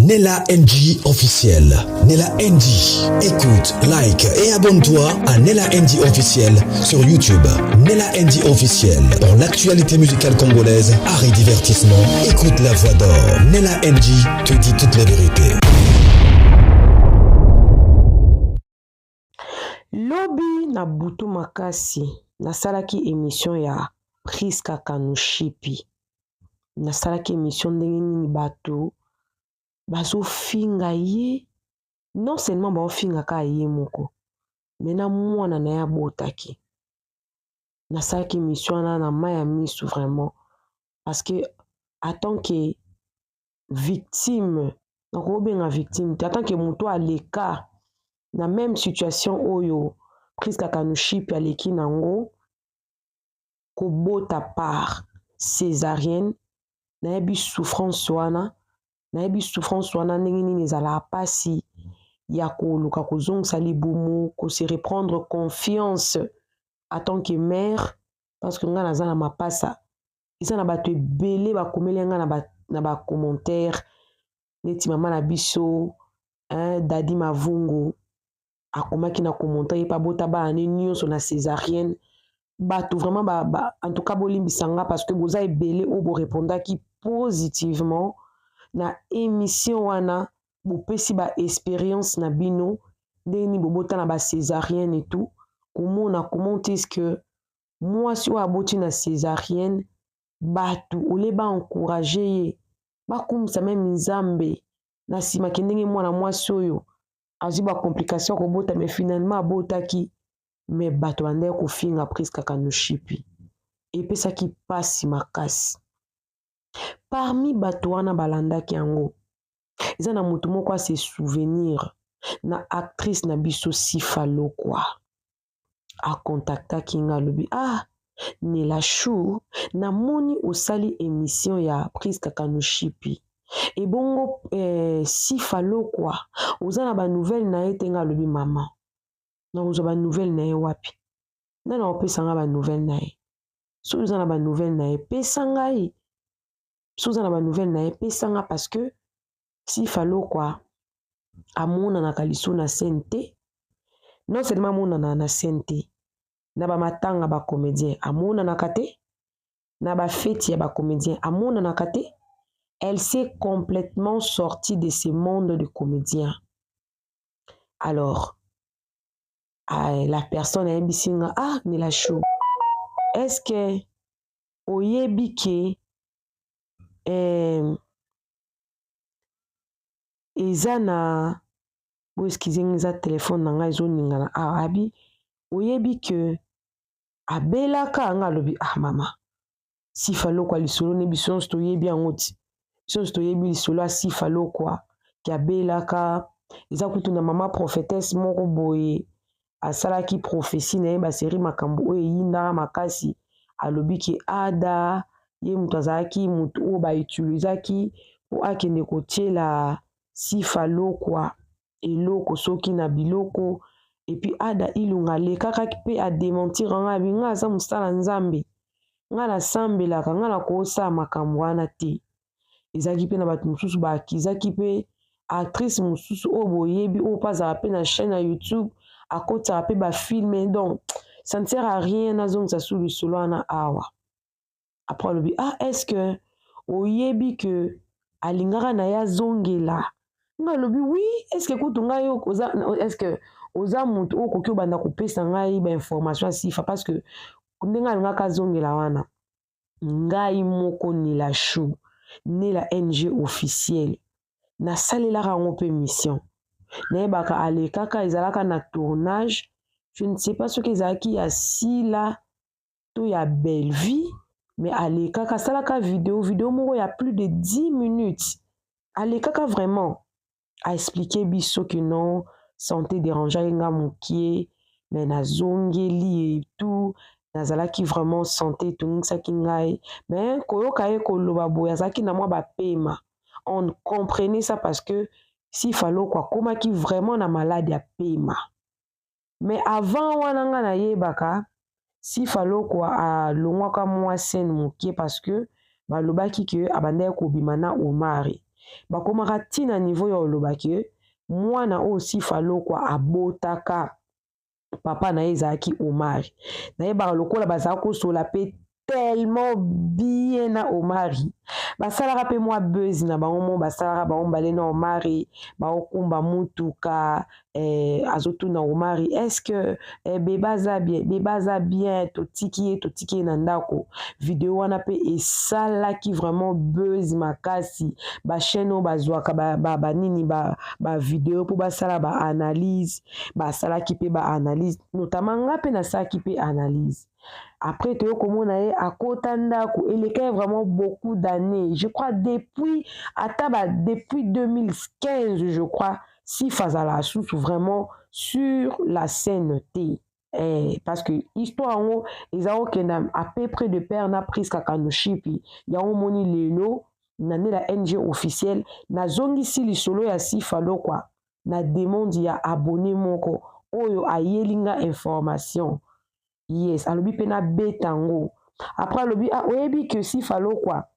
Nella NG officiel. Nella NG. Écoute, like et abonne-toi à Nella NG officiel sur YouTube. Nella NG officiel. Pour l'actualité musicale congolaise, art et divertissement, écoute la voix d'or. Nella NG te dit toute la vérité. Lobi na butu makasi nasalaki émission ya Priska Kanushipi. Nasalaki émission ndenge nini bato bazofinga ye, non seulement baofinga ka ye moko, mais na mwana na ya botaki. Nasalaki émission wana na maya misu vraiment, parce que en tant que victime, nakobenga victime, en tant que mutu aleka na même situation oyo Priska Kanushipi aleki nango, kobota par césarienne, nayebi souffrance wana ndenge nini ezalaka pasi ya koluka kozongisa libumu, se reprendre confiance en tant que mère, parce que nga naza na mapasa eza na bato ebele bakomeli nga na bacommentaire neti mama na biso Dadi Mavungu akomaki na commentaire ye pa bota bana ne nyonso na césarienne. Bato vraiment en tout cas bolimbisa nga parce que boza ebele oyo borépondaki positivement na émission wana, bopesi ba expérience na bino ndenge nini bobota na ba césarienne et tout, komona comment est-ce que mwasi oyo aboti na césarienne bato ole baencourage ye bakumisa meme nzambe na nsima ke ndenge mwana mwasi oyo azwi bacomplication kobota mais finalement abotaki, mais bato bandeki kofinga Priska Kanushipi epesaki pasi makasi. Parmi bato wana balandaki yango eza na motu moko ase souvenir na actrice na biso Sifa Lokwa akontaktaki nga alobi Nella Chou namoni osali émission ya Priska Kanushipi ebongo Sifa Lokwa oza na banouvelle na ye te? Nga alobi mama nakozwa banouvelle na ye wapi? Nana opesa nga banouvelle na ye? So oza na banouvelle na ye pesa ngai, so oza na banouvelle na ye pesa nga, parce que Sifa Lokwa amonanaka liso na scène te, non seulement amonana na scène te, na bamatanga bacomédien amonanaka te, na bafeti ya bacomédien amonanaka te. Elle s'est complètement sortie de ce monde de comédiens. Alors la personne a dit Nella Chou, est-ce que oyebi ke eza na boeskizenge za telefone na ngai ezoningana abi oyebi ke abelaka? Nga alobi mama Sifa Lokwa lisolo ne biso nyonso toyebi yango ti, biso nyonso toyebi lisolo ya Sifa Lokwa ki abelaka. Eza kutu na mama prophétesse moko boye asalaki prophétie na ye baseri makambo oyo eyindaka makasi, alobi ki Ada ye mutu azalaki mutu oyo bautilisaki po akende kotiela Sifa Lokwa eloko soki na biloko, epi Ada Ilunga alekaka mpe adementir nga abi nga aza mosala nzambe, nga nasambelaka, nga nakosala makambo wana te. Ezalaki mpe na bato mosusu baakizaki mpe actrice mosusu oyo boyebi oyo mpe azalaka mpe na chaîne ya YouTube akotaka mpe bafilme, donc ça ne sert à rien nazongisa su lisolo wana awa. Après alobi est-ce que oyebi ke alingaka na ye azongela? Nga alobi oui, est-ce que kutu ngai est-ce que oza mutu oyo koki obanda kopesa ngai bainformation ya Sifa, parce que ndenge alingaka azongela wana ngai moko Nella Chou Nella NG officiel nasalelaka yango mpe mission, nayebaka alekaka ezalaka na tournage, je ne sais pas soki ezalaki ya Sila to ya Bellevue, mais alekaka asalaka vidéo moko ya plus de 10 minutes, alekaka vraiment aexplike biso ke non santé dérangeaki nga mokie, mais nazongeli et tout, nazalaki vraiment santé etungisaki ngai, mais koyoka ye koloba boye azalaki na mwa bapema. On comprenait ça parce que Sifa Lokwa akomaki vraiment na malade ya pema. Mais avant wana nga nayebaka Sifa Lokwa alongwaka mwa scène mokie parce que balobaki ke abandaki kobima na Omari. bakomaka ntina niveau ya oloba ke mwana oyo Sifa Lokwa abotaka papa na ye ezalaki Omari nayebaka lokola bazala kosola mpe tellement bien na Omari basalaka mpe mwa buzz na bango mo basalaka bango mbale na Omari baokumba mutuka azotuna Omari est-ce que beba aza bien totiki ye na ndako video wana mpe esalaki vraiment buzz makasi bachaîne oyo bazwaka banini bavideo mpo basala baanalyse basalaki mpe baanalyse notamment nga mpe nasalaki mpe analyse. Après, tu as ye akota ndako eleka vraiment beaucoup d'années. Je crois depuis 2015, je crois, Sifa Zala sous vraiment sur la scène T. Parce que histoire en haut, ils ont à peu près de père n'a pris Kakanoshipi. Il y a un moni lelo, nané la NG officielle, na zongi si li solo ya Sifa Lokwa, na demande ya abonné moko, oyo a yelinga information. Yes, alobi pena betango. Après alobi oyebi que Sifa Lokwa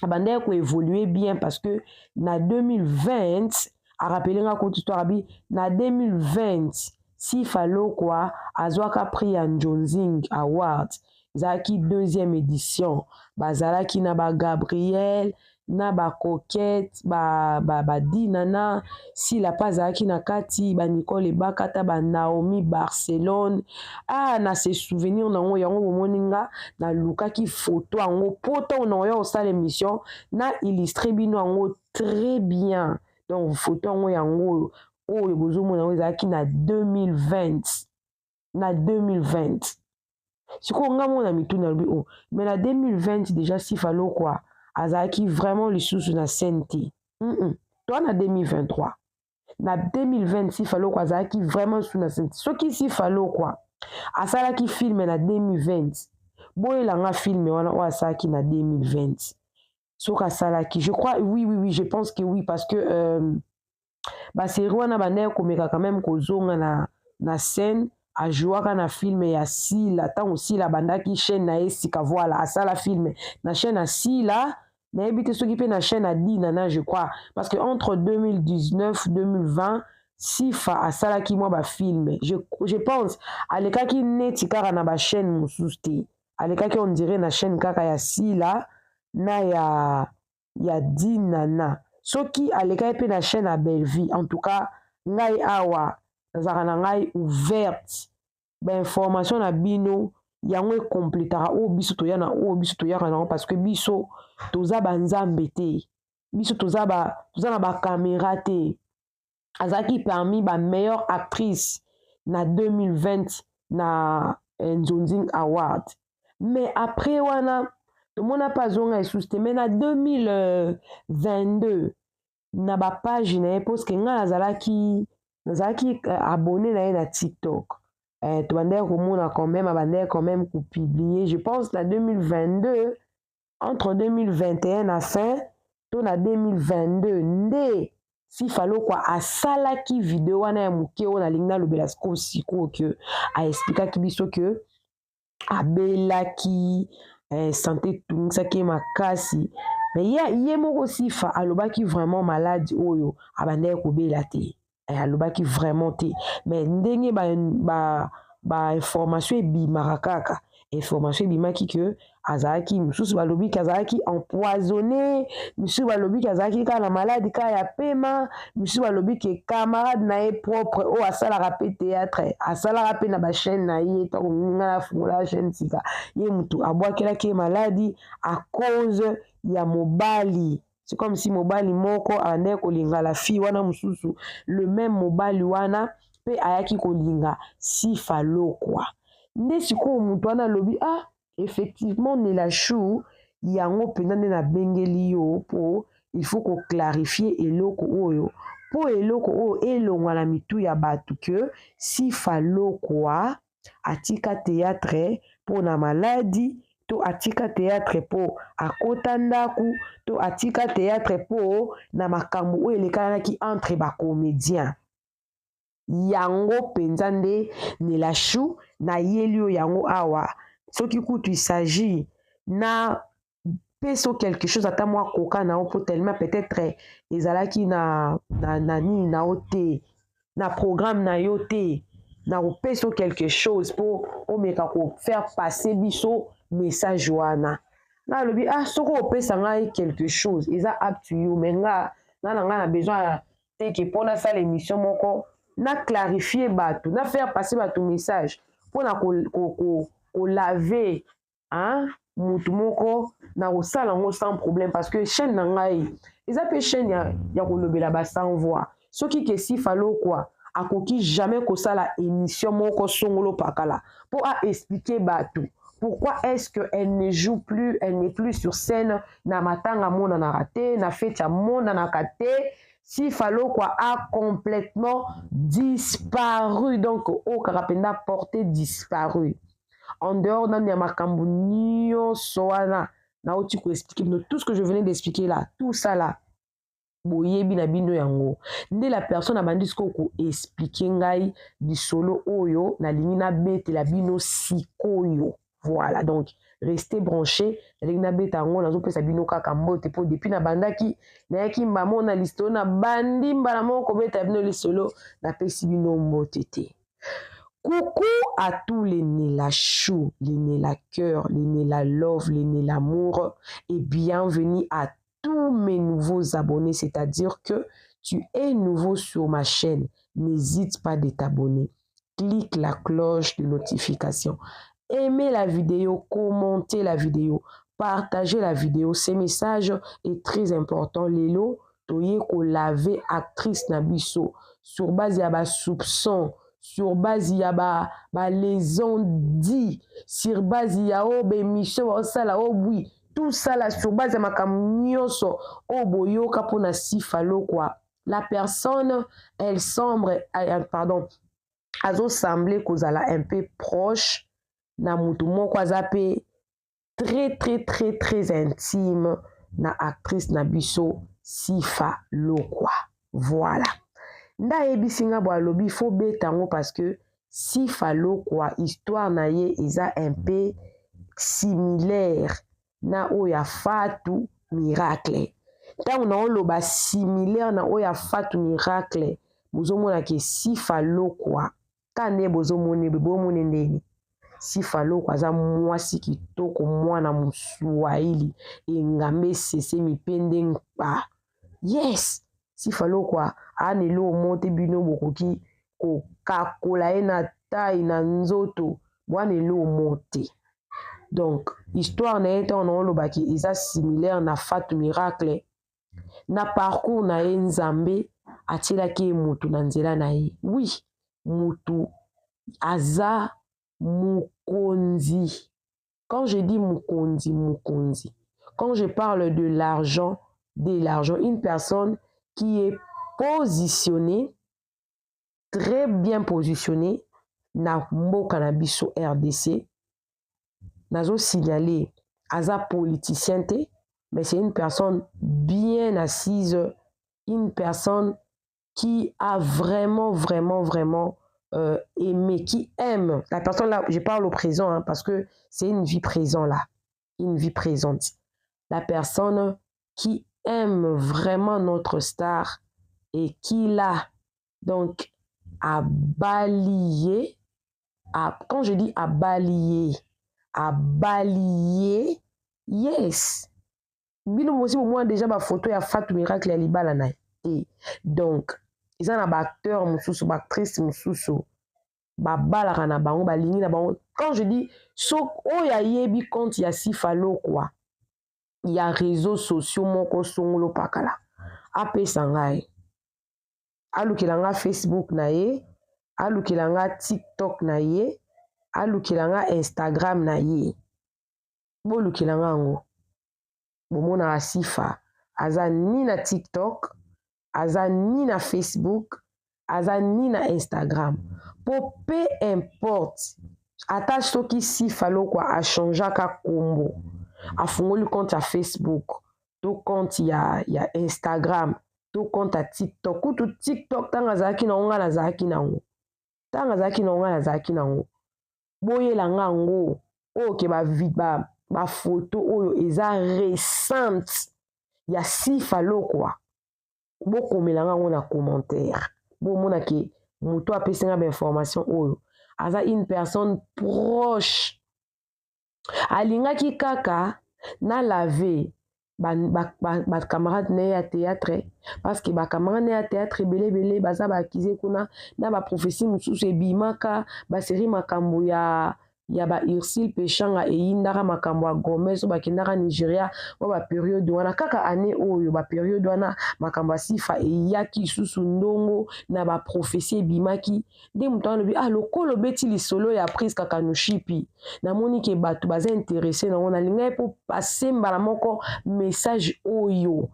abandé ko évoluer bien parce que na 2020 a rappelé nga ko histoire bi na 2020 Sifa Lokwa azwaka prix ya Njonzing Award zaki deuxième édition bazalaki na ba Gabriel na ba Coquette ba Dinana si la pazaki na kati ba Nicole Bakata ba Naomi Barcelone na se souvenir na ngo yango moninga na lukaki photo ango poto na yo osala émission na illustré bino ango très bien donc photo ango yango oyo bozomona ngo ezalaki na 2020 siko nga mona mituna lobi mais na 2020 déjà Sifa Lokwa azalaki vraiment lisusu na scène te toi na 2023 na 2020 Sifa Lokwa azalaki vraiment sous na scène soki Sifa Lokwa asalaki film na 2020 boyelanga film wana oyo asalaki na 2020 soki asalaki je crois oui je pense que oui parce que basérie wana bandeki komeka quand même kozonga na scène ajouaka na film ya Sila ntango Sila bandaki chaîne na ye sika voilà asala film na chaîne ya Sila nayebi te soki mpe na chaîne ya Dinana je crois parce que entre 2019 2020 Sifa asalaki mwa bafilme je pense alekaki neti kaka na bachaîne mosusu te alekaki on dirait na chaîne kaka ya Sila na ya Dinana soki alekaki mpe na chaîne ya Belleville en tout cas ngai awa nazalaka na ngai ouverte bainformation na bino yango ekompletaka oyo biso toya na oyo biso toyaka nango parce que biso toza banzambe te biso toza na bacaméra te azalaki parmi bameilleure actrice na 2020 na Nzonzing Award mais après wana tomona mpe azonga esusu te mais na 2022 na bapage na ye parce que nga nazalaki abonné na ye na TikTok tobandeki komona quand même abandeki quand même kopublier je pense na 2022 entre 2021 na fin to na 2022 nde Sifa Lokwa asalaki video wana ya moke oyo nalingi nalobela sikoyo ke aexplikaki biso ke abelaki santé tungisaki ye makasi mais ye moko Sifa alobaki vraiment maladi oyo abandeki kobela te alobaki vraiment te mais ndenge information ebimaka kaka information ebimaki ke azalaki misusu balobi ke azalaki empoisonné misusu balobi ke azalaki kaka na maladi kaka ya pema misusu balobi ke camarade na ye propre oyo asalaka mpe théâtre asalaka mpe na bachaîne na ye ntango nga nafungola chaîne sika ye mutu abwakelaki ye maladi à cause ya mobali. C'est comme si mobali moko abandeki kolinga la fille wana mosusu le même mobali wana mpe ayaki kolinga Sifa Lokwa nde sikoyo moto wana alobi effectivement Nela Chou yango mpenza nde nabengeli yo mpo il faut koclarifie eloko oyo mpo eloko oyo elongwa na mitu ya bato ke Sifa Lokwa atika théâtre mpo na maladi to atika théâtre mpo akota ndaku to atika théâtre mpo na makambo oyo elekanaki entre bacomédien yango mpenza nde Nela Chou na yeli oyo yango awa soki kutu il s'agit na peso quelque chose ata mwa koka na po tellement peut-être ezalaki na nini na ote na programme na yo te na peso quelque chose pour omeka ko faire passer biso message wana na lobi soko opesa ngai quelque chose eza up to you mais nga na besoin teke pona sa l'émission moko na clarifier bato na faire passer bato message pona ko laver mutu moko na kosala yango sans problème parce que chaîne na ngai eza pe chaîne ya kolobela ba sans voix soki ke sifalo kwa akoki jamais kosala émission moko songolo pakala pour expliquer bato pourquoi est-ce que elle ne joue plus, elle n'est plus sur scène na matanga mona na raté na fête ya mona na kate sifalo kwa a complètement disparu donc o karapenda porté disparu en dehors d'un makambu nyonso wana na oti ko expliquer tout ce que je venais d'expliquer là tout ça là boyebi na bino yango nde la personne abandi siko ko expliquer ngai bisolo oyo na lingi na betela bino sikoyo voilà donc restez branchés na lingi na beta yango nazopesa bino kaka mbote po depuis na bandaki nayaki mbamo na lisolo na bandi mbala moko beta bino lisolo napesi bino mbote te. Coucou à tous les Nela Chou, les Nela Cœur, les Nela Love, les Nela Amour et bienvenue à tous mes nouveaux abonnés, c'est-à-dire que tu es nouveau sur ma chaîne, n'hésite pas de t'abonner. Clique la cloche de notification. Aimez la vidéo, commentez la vidéo, partagez la vidéo. Ce message est très important. Lelo, toye ko laver actrice Nabiso sur base ya ba soupçon. Sur base ya ba les on dit sur base ya émission ça là oui tout ça là sur base ya makambo nyonso boyoka pona sifalo quoi la personne elle semble pardon azo sembler kozala un peu proche na mutu moko azape très intime na actrice na biso sifalo quoi voilà. Nda ebisinga bo alobi faut betango parce que sifalo kwa histoire na ye eza un peu similaire na oya Fatou Miracle. Tango na oloba similaire na oya Fatou Miracle bozomona ke sifalo kwa kande bozomone bomone ndeni sifalo kwa za mwasi kitoko mwana Mswahili engambe sese mipende nkpa yes sifalo kwa anelo monte bino bokoki ko kakola na taille na nzoto bwanelo monte donc histoire na ete on lo baki eza similaire na Fatou Miracle na parcours na ye Nzambe atilaki mutu na nzela na ye oui mutu aza mukonzi. Quand je dis mukonzi quand je parle de l'argent une personne qui est positionnée, très bien positionnée na mboka na biso RDC. Nazo signaler aza politicien te, mais c'est une personne bien assise, une personne qui a vraiment aimé, qui aime. La personne là, je parle au présent parce que c'est une vie présente là, une vie présente. La personne qui aime vraiment notre star et qui l'a donc à balayer, quand je dis à balayer, yes. Bino aussi au moins déjà ma photo ya Fatou Miracle ya libala na et donc ils ont un acteur mususu ba actrice mususu ba balaka na bango ba lingi na bango. Quand je dis so oya yebi compte ya sifalo quoi, il y a réseaux sociaux moko songolo pakala apesa ngai alukilanga Facebook na ye, alukilanga TikTok na ye, alukilanga Instagram na ye, bolukilanga ngo bomona asifa aza ni na TikTok, aza ni na Facebook, aza ni na Instagram. Po peu importe ata soki sifalo kwa a changea ka kombo afungoli compte ya Facebook to compte ya Instagram to compte ya TikTok kutu TikTok tanga zaki na onga na zaki na ngo tanga zaki na onga na zaki na ngo boyelanga ngo o ke ba ba photo oyo eza récente ya Sifa Lokwa bokomelanga ngo na commentaire bomona ke moto apesinga ba information oyo aza une personne proche alingaki kaka na lave ba camarade na ya théâtre parce que ba camarade na ya théâtre belé baza ba akize kuna na ba prophétie mususu ebimaka ba série makambo ya ba Ursule Pechanga eyindaka makambo ya Gomez bakendaka Nigeria ba période wana kaka année oyo ba période wana makambo ya Sifa eyaki susu ndongo na ba prophétie ebimaki nde mutu alobi lokolo beti lisolo ya prise kaka noshipi namoni ke bato baza intéressé nango nalingai po passer mbala moko message oyo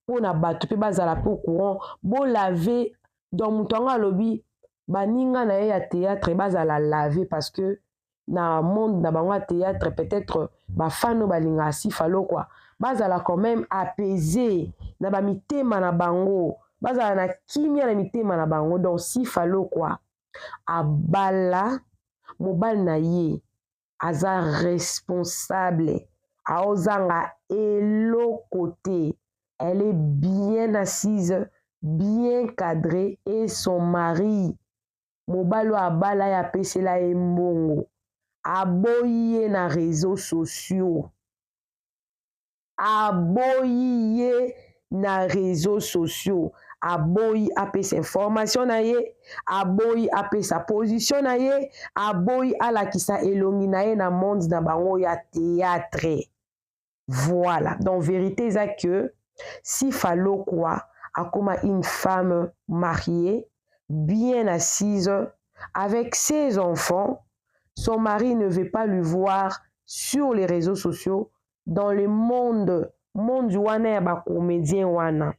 pona bato pe bazala pe au courant bo laver donc mutu anga alobi baninga na ye ya théâtre bazala laver parce que na monde na bango théâtre peut-être ba fano balinga Sifa Lokwa bazala quand même apaisé na ba mitema na bango bazala na kimia na mitema na bango donc Sifa Lokwa abala mobali na ye aza responsable aozanga eloko te elle est bien assise bien cadrée et son mari mobali abala ya pesela ye mbongo aboyi ye na réseaux sociaux aboyi ye na réseaux sociaux aboyi apesa information na ye aboyi apesa position na ye aboyi alakisa elongi na ye na monde na bango ya théâtre voilà donc vérité eza que Sifa Lokwa akoma une femme mariée bien assise avec ses enfants. Son mari ne veut pas lui voir sur les réseaux sociaux dans le monde wana ya ba comédien wana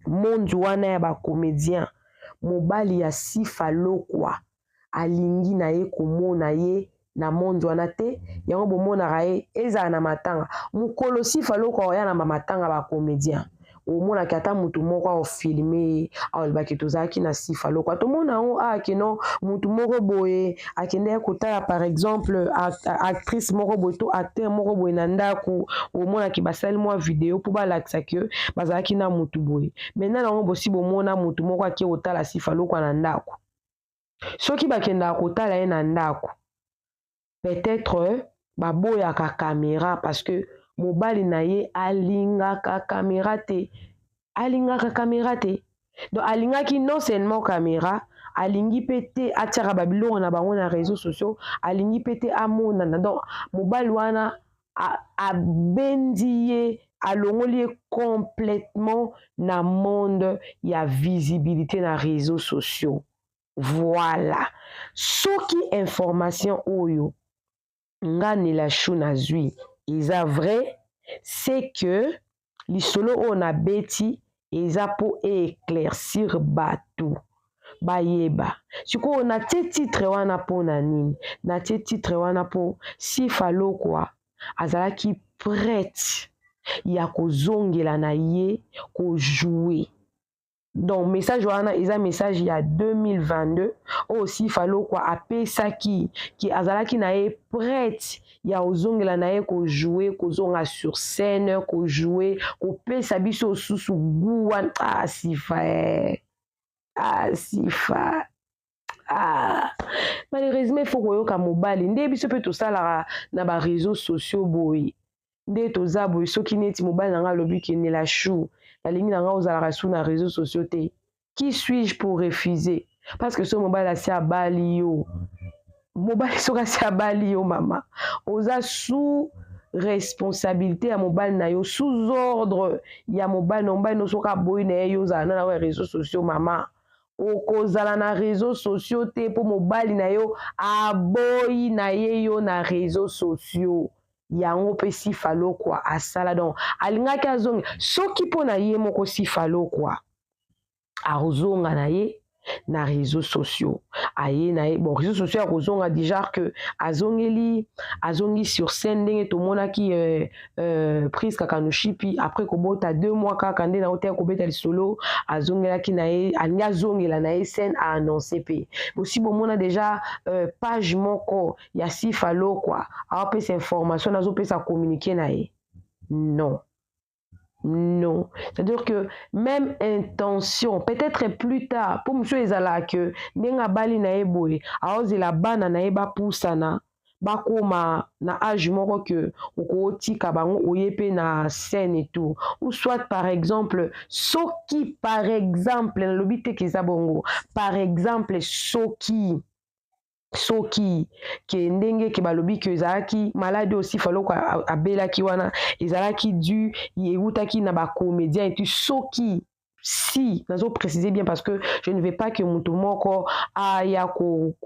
monde wana ya ba comédien mobali ya Sifa Lokwa alingi na ye komona ye na monde wana te yango bomonaka ye ezala na matanga mokolo Sifa Lokwa oya na matanga ba comédien omonaki ata mutu moko aofilme aolobaki tozalaki na Sifa Lokwa tomona yango akeno mutu moko boye akendeki kotala par exemple actrice moko boye to acteur moko boye na ndako omonaki basali mwa video mpo balakisa ke bazalaki na mutu boye maintenant nango bosi bomona mutu moko ake kotala Sifa Lokwa na ndako soki bakendaka kotala ye na ndako peut-être baboyaka caméra parce que mobali na ye alingaka caméra te donc alingaki non seulement caméra alingi pe te atiaka babiloko na bango na réseaux sociaux alingi pe te amonana donc mobali wana abendi ye alongoli ye complètement na monde ya visibilité na réseaux sociaux voilà soki information oyo nga nela chou nazwi eza vrai c'est que lisolo oyo na beti eza po éclaircir bato bayeba sikoyo natie titre wana mpo na nini natie titre wana mpo Sifa Lokwa azalaki prête ya kozongela na ye kojoue donc message wana eza message ya 2022 oyo Sifa Lokwa apesaki ki azalaki na ye prête ya ozongela na ye kojoue kozonga sur scène kojoue kopesa biso susu guwa Sifa malheureusement il faut koyoka mobali nde biso mpe tosalaka na ba réseaux sociaux boye nde toza boye soki neti mobali na nga alobi kende la chou nalingi na nga ozalaka su na réseaux sociaux te qui suis-je pour refuser parce que so mobali asi abali yo mobali soki asi abali yo mama oza sous responsabilité ya mobali na yo sous ordre ya mobali na mobali no soki aboyi na ye yo ozala na ya réseaux sociaux mama okozala na réseaux sociaux te mpo mobali na yo aboyi na ye yo na réseaux sociaux yango mpe Sifa Lokwa asala donc alingaki azonga soki mpo na ye moko Sifa Lokwa azonga na ye na réseaux sociaux aye na ye bon réseaux sociaux ya kozonga déjà que azongi sur scène ndenge tomonaki prise kaka no shipi après kobota 2 mois kaka nde na oteka kobeta lisolo azongelaki na ye alingi azongela na ye scène a annoncer pe aussi bomona déjà page moko ya Sifa Lokwa aopesa information nazopesa communiquer na ye non. Non, c'est-à-dire que même intention, peut-être plus tard, pour monsieur ezala que ndenga bali na eboye, aozela bana na eba pusana, bakoma na âge moko que okotika bango oyepe na scène et tout. Ou soit par exemple, soki par exemple, lobi te keza bongo, par exemple soki ke ndenge ke balobi ke ezalaki malade aussi falo kwa abelaki wana ezalaki dû yeutaki na bacomédien et tout soki si nazo préciser bien parce que je ne veux pas que mutu moko aya ko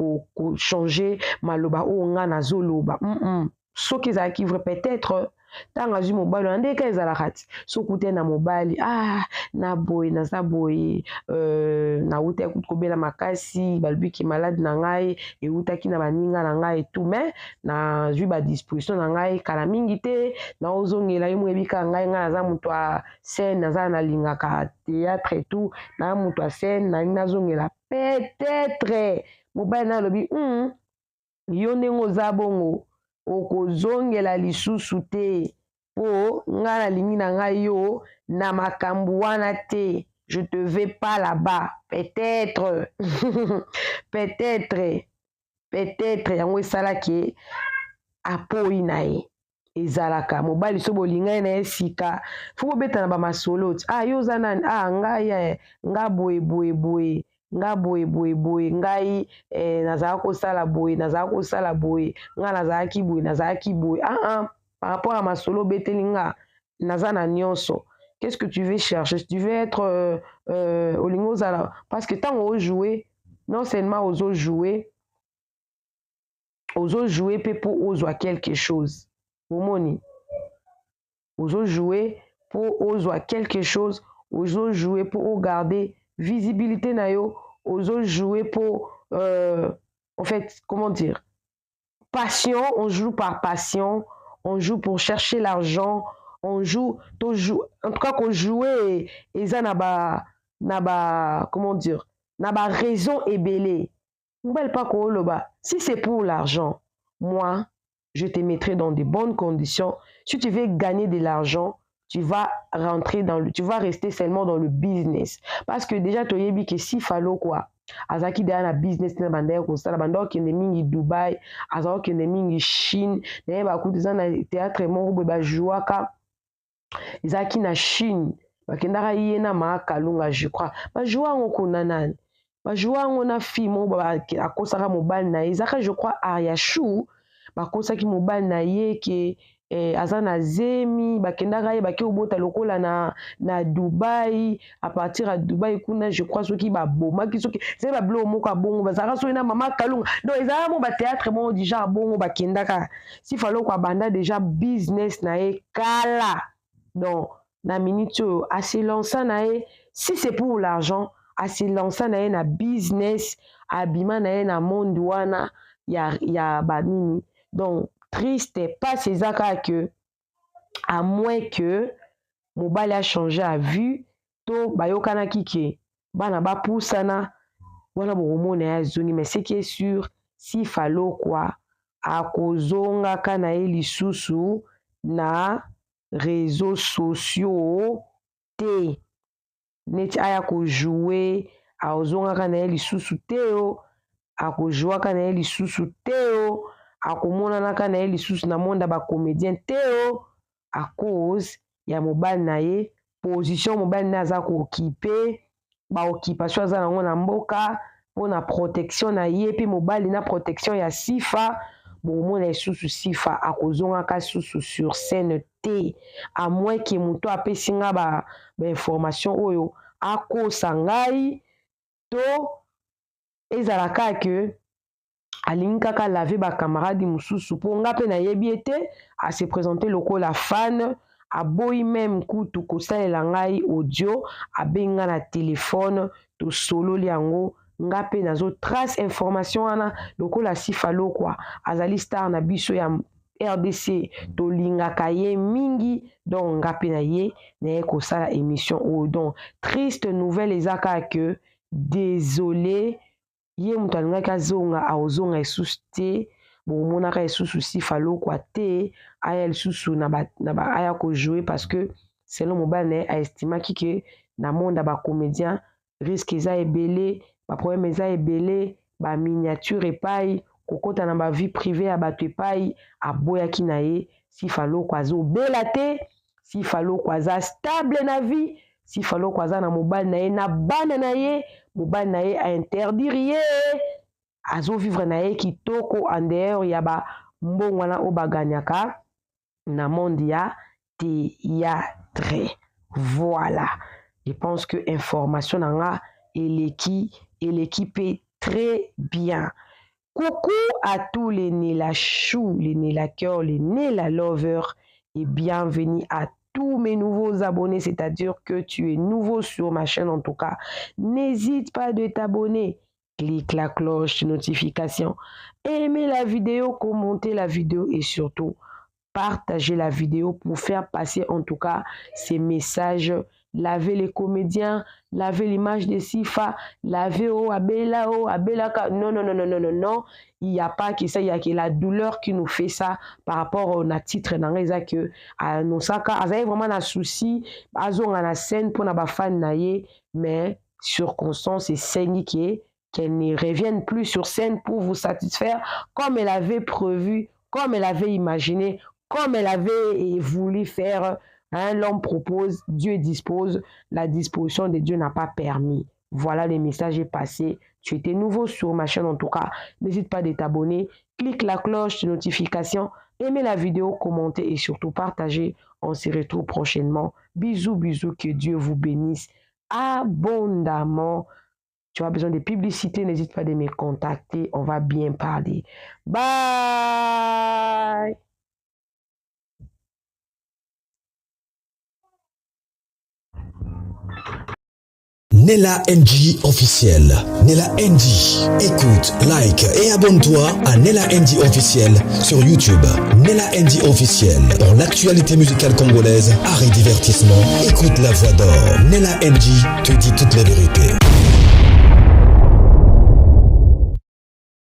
changer maloba o nga nazoloba soki ezalaki vrai peut-être ntango azwi mobali wana ndenge ezalaka ti soki ute na mobali na boye naza boye nautaki kutu kobela makasi balobi ke malade na ngai eutaki na baninga na ngai etu mais nazwi badisposition na ngai kala mingi te naozongela yo moyebi kaka ngai naza moto ya scène naza nalingaka théâtre etu naa moto ya scène nalingi nazongela peut-être mobali na alobi yo ndenge oza bongo okozongela lisusu te po nga nalingi na ngai yo na makambo wana te je te vais pas là-bas peut-être peut-être yango esalaki apoyi na ye ezalaka mobali so bolingai na ye sika fo bobetana bamasolo ti yo oza nani ngai nga boye nga boye ngai nazalaki kosala boye nga nazalaki boye par rapport à masolo beteli nga naza na nyonso qu'est-ce que tu veux chercher tu veux être olingi ozala parce que ntango ozouer non seulement ozojouer mpe mpo ozwa quelque chose omoni ozojouer mpo ozwa quelque chose ozojouer mpo ogarder visibilité na yo ozojouer pour en fait comment dire passion on joue par passion on joue pour chercher l'argent on joue en tout cas qu'on jouer et ça n'a ba comment dire n'a ba raison ébélée n'oublie pas qu'on si c'est pour l'argent moi je te mettrai dans de bonnes conditions si tu veux gagner de l'argent tu vas rester seulement dans le business parce que déjà tu as dit que si falo quoi azaki dans la business na bandaya ko sala bandao kende mingi Dubai azao kende mingi Chine na ba kutisa na théâtre moko boy ba jouaka ezaki na Chine bakendaka ye na makalunga je crois ba jouwa ngoko nanani ba jouwa ngona film ba akosaka mobile na ezaka je crois Ariashu bakosaki mobile na ye ke aza na zemi bakendaka ye baki obota lokola na Dubai à partir ya Dubai kuna je crois soki babomaki soki c'est ba blo moko bongo bazaka soki na mama kalunga donc ezaka mo ba théâtre mo déjà bongo bakendaka si falo kwa banda déjà business na ye kala donc na minute assez lança na ye si c'est pour l'argent assez lança na ye na business abima na ye na monde wana ya banini donc triste pas c'est ça que à moins que mobile a changé à vue to bayokana kike bana ba pusana wana bomona ya zoni mais ce qui est sûr si falo quoi akozonga kana ye lisusu na réseaux sociaux te neti aya ko jouer akozonga kana ye lisusu te akozwa kana ye lisusu te akomonanaka na ye lisusu na monde ya bacomédien te à cause ya mobali na ye position mobali na aza kookipe baoccupation aza nango na mboka mpona protection na ye mpe mobali na protection ya Sifa bomona lisusu Sifa akozongaka susu sur scène te à moins ke moto apesi nga bainformation oyo akosa ngai to ezalaka ke alingi kaka lave bakamaradi mosusu mpo nga mpe nayebi ete ase présente lokola fan aboyi meme kutu kosalela ngai audio abenga na telefone tosololi yango nga pe nazo trace information wana lokola Sifa Lokwa azali star na biso ya RDC tolingaka ye mingi donc nga pe na ye naye kosala émission oyo donc triste nouvelle ezaka que désolé ye moto alingaki azonga aozonga esusu te bomonaka esusu Sifa Lokwa te aya lisusu aya kojouer parce que selon mobali na ye aestimaki ke na monde ya bacomédien risque eza ebele baproblème eza ebele baminiature epai kokota na bavie privé ya bato epai aboyaki na ye Sifa Lokwa azobela te Sifa Lokwa aza stable na vie Sifa Lokwa aza na mobali na ye na bana na ye mobali na ye ainterdire ye azovivre na ye kitoko en dehors ya bambongo wana oyo baganyaka na monde ya théâtre. Voilà, je pense que information nanga l'équipe est très bien. Coucou à tous les Nela Chou, les Nela Cœur, les Nela Lover et bienvenue à tous mes nouveaux abonnés, c'est-à-dire que tu es nouveau sur ma chaîne en tout cas. N'hésite pas de t'abonner, clique la cloche de notification, aimez la vidéo, commentez la vidéo et surtout partagez la vidéo pour faire passer en tout cas ces messages. Lavez les comédiens, lavez l'image de Sifa, lavez Abela, non. Il n'y a pas que ça, il y a que la douleur qui nous fait ça par rapport au titre dans que nous saka avez vraiment un souci, azon na scène pour na fan naie, mais circonstance et saigne qu'elle ne revienne plus sur scène pour vous satisfaire comme elle avait prévu, comme elle avait imaginé, comme elle avait voulu faire. Hein, l'homme propose, Dieu dispose, la disposition de Dieu n'a pas permis. Voilà, le message est passé. Tu étais nouveau sur ma chaîne en tout cas. N'hésite pas de t'abonner, clique la cloche de notification, aimez la vidéo, commentez et surtout partagez. On se retrouve prochainement. Bisous, que Dieu vous bénisse abondamment. Tu as besoin de publicité, n'hésite pas de me contacter, on va bien parler. Bye! Nela NG officiel. Nela NG. Écoute, like et abonne-toi à Nela NG officiel sur YouTube. Nela NG officiel. Pour l'actualité musicale congolaise, art et divertissement, écoute la voix d'or. Nela NG te dit toutes les vérités.